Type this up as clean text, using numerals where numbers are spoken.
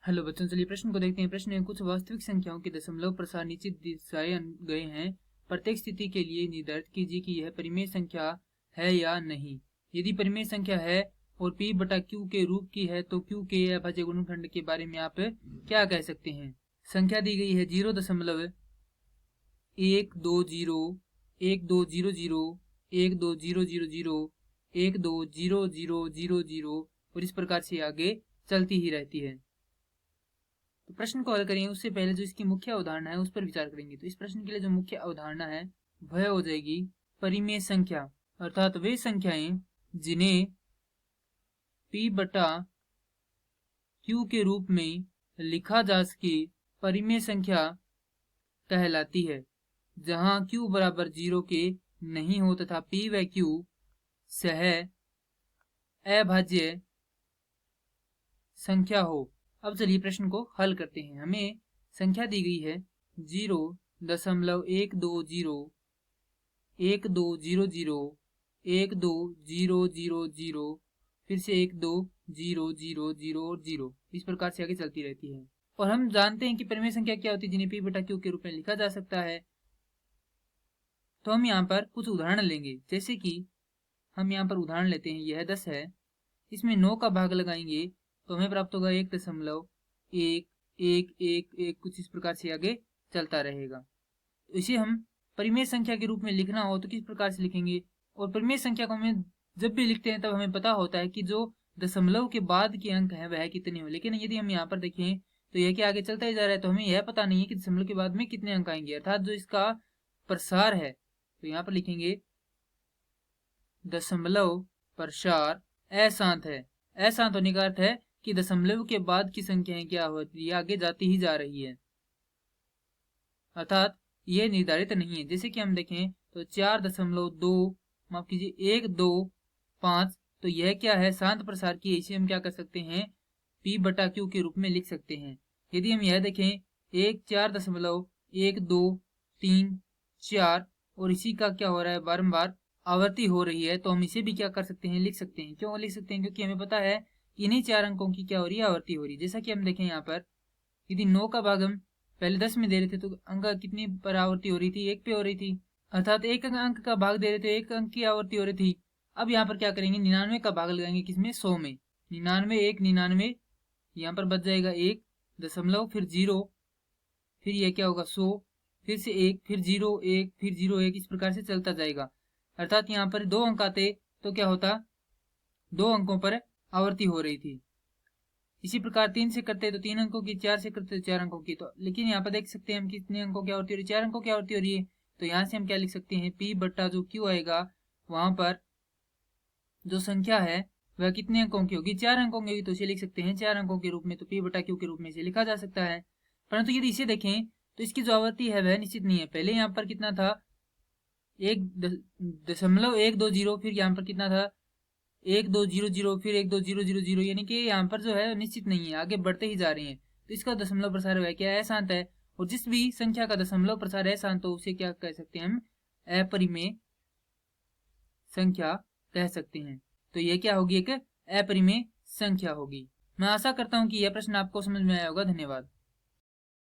Hello बच्चों, चलिए प्रश्न को देखते हैं। प्रश्न में कुछ वास्तविक संख्याओं के दशमलव प्रसार निश्चित दिशाएं गए हैं। प्रत्येक स्थिति के लिए निर्धारित कीजिए कि यह परिमेय संख्या है या नहीं। यदि परिमेय संख्या है और p बटा q के रूप की है तो q के अभाज्य गुणनखंड के बारे में आप क्या कह सकते हैं। संख्या दी गई है 0.120 1200 12000 1200000 और इस प्रकार से आगे चलती ही रहती है। तो प्रश्न को हल करेंगे उससे पहले जो इसकी मुख्य अवधारणा है उस पर विचार करेंगे। तो इस प्रश्न के लिए जो मुख्य अवधारणा है वह हो जाएगी परिमेय संख्या, अर्थात वे संख्याएं जिन्हें p बटा q के रूप में लिखा जा सके परिमेय संख्या कहलाती है, जहां q बराबर 0 के नहीं हो तथा p व q सह अभाज्य संख्या हो। अब चलिए प्रश्न को हल करते हैं। हमें संख्या दी गई है 0.120 1200 12000 फिर से 12000 और 0 इस प्रकार से आगे चलती रहती है। और हम जानते हैं कि परिमेय संख्या क्या होती है जिन्हें p बटा q के रूप में लिखा जा सकता है। तो हम यहाँ पर कुछ उदाहरण लेंगे, जैसे कि हम यहाँ पर उदाहरण लेते हैं। यह 10 है, इसमें 9 का भाग लगाएंगे तो हमें प्राप्त होगा 1.111 कुछ इस प्रकार से आगे चलता रहेगा। इसे हम परिमेय संख्या के रूप में लिखना हो तो किस प्रकार से लिखेंगे। और परिमेय संख्या को हमें जब भी लिखते हैं तब हमें पता होता है कि जो दशमलव के बाद के अंक है वह कितने हो। लेकिन यदि हम यहाँ पर देखें तो यह क्या आगे चलता ही जा रहा है, तो हमें यह पता नहीं है कि दशमलव के बाद में कितने अंक आएंगे, अर्थात जो इसका प्रसार है। तो यहाँ पर लिखेंगे दशमलव प्रसार अशांत है। अशांत होने का अर्थ है कि दशमलव के बाद की संख्याएं क्या होती है, आगे जाती ही जा रही है, अर्थात यह निर्धारित नहीं है। जैसे कि हम देखें तो 4.2 माफ कीजिए 125, तो यह क्या है, शांत प्रसार की है। इसे हम क्या कर सकते हैं, p बटा q के रूप में लिख सकते हैं। यदि हम यह देखें 4.1234 और इसी का क्या हो रहा है, बारंबार आवर्ती हो रही है, तो हम इसे भी क्या कर सकते हैं, लिख सकते हैं। क्यों लिख सकते हैं, क्योंकि हमें पता है इन्हीं 4 अंकों की क्या हो रही है, आवर्ती हो रही है। जैसा कि हम देखें यहाँ पर यदि 9 का भाग हम पहले 10 में दे रहे थे तो अंक कितनी पर आवर्ती हो रही थी, 1 पे हो रही थी, अर्थात एक अंक का भाग दे रहे थे, 1 अंक की आवर्ती हो रही थी। अब यहाँ पर क्या करेंगे, 99 का भाग लगाएंगे किसमें, 100 में। 99 यहाँ पर बच जाएगा 1 दशमलव फिर 0 फिर यह क्या होगा 100 फिर से 1 फिर 0 1 फिर 0 1 इस प्रकार से चलता जाएगा। अर्थात यहाँ पर 2 अंक आते तो क्या होता, 2 अंकों पर आवर्ती हो रही थी। इसी प्रकार 3 से करते तो 3 अंकों की, 4 से करते तो 4 अंकों की। तो लेकिन यहाँ पर देख सकते हैं हम कितने अंकों की आवर्ती हो रही है, 4 अंकों की आवर्ती हो रही है। तो यहाँ से हम क्या लिख सकते हैं, p बट्टा जो q आएगा वहां पर जो संख्या है वह कितने अंकों की होगी, 4 अंकों की होगी। तो इसे लिख सकते हैं 4 अंकों के रूप में, तो p बटा q के रूप में इसे लिखा जा सकता है। परंतु यदि इसे देखें तो इसकी जो आवर्ती है वह निश्चित नहीं है। पहले यहाँ पर कितना था, 1.120, फिर यहाँ पर कितना था 1200 फिर 12000, यानी कि यहाँ पर जो है निश्चित नहीं है, आगे बढ़ते ही जा रहे हैं। तो इसका दशमलव प्रसार है क्या है, अशांत है। और जिस भी संख्या का दशमलव प्रसार अशांत हो उसे क्या कह सकते हैं, हम अपरिमेय संख्या कह सकते हैं। तो यह क्या होगी, एक अपरिमेय संख्या होगी। मैं आशा करता हूं कि यह प्रश्न आपको समझ में आया होगा। धन्यवाद।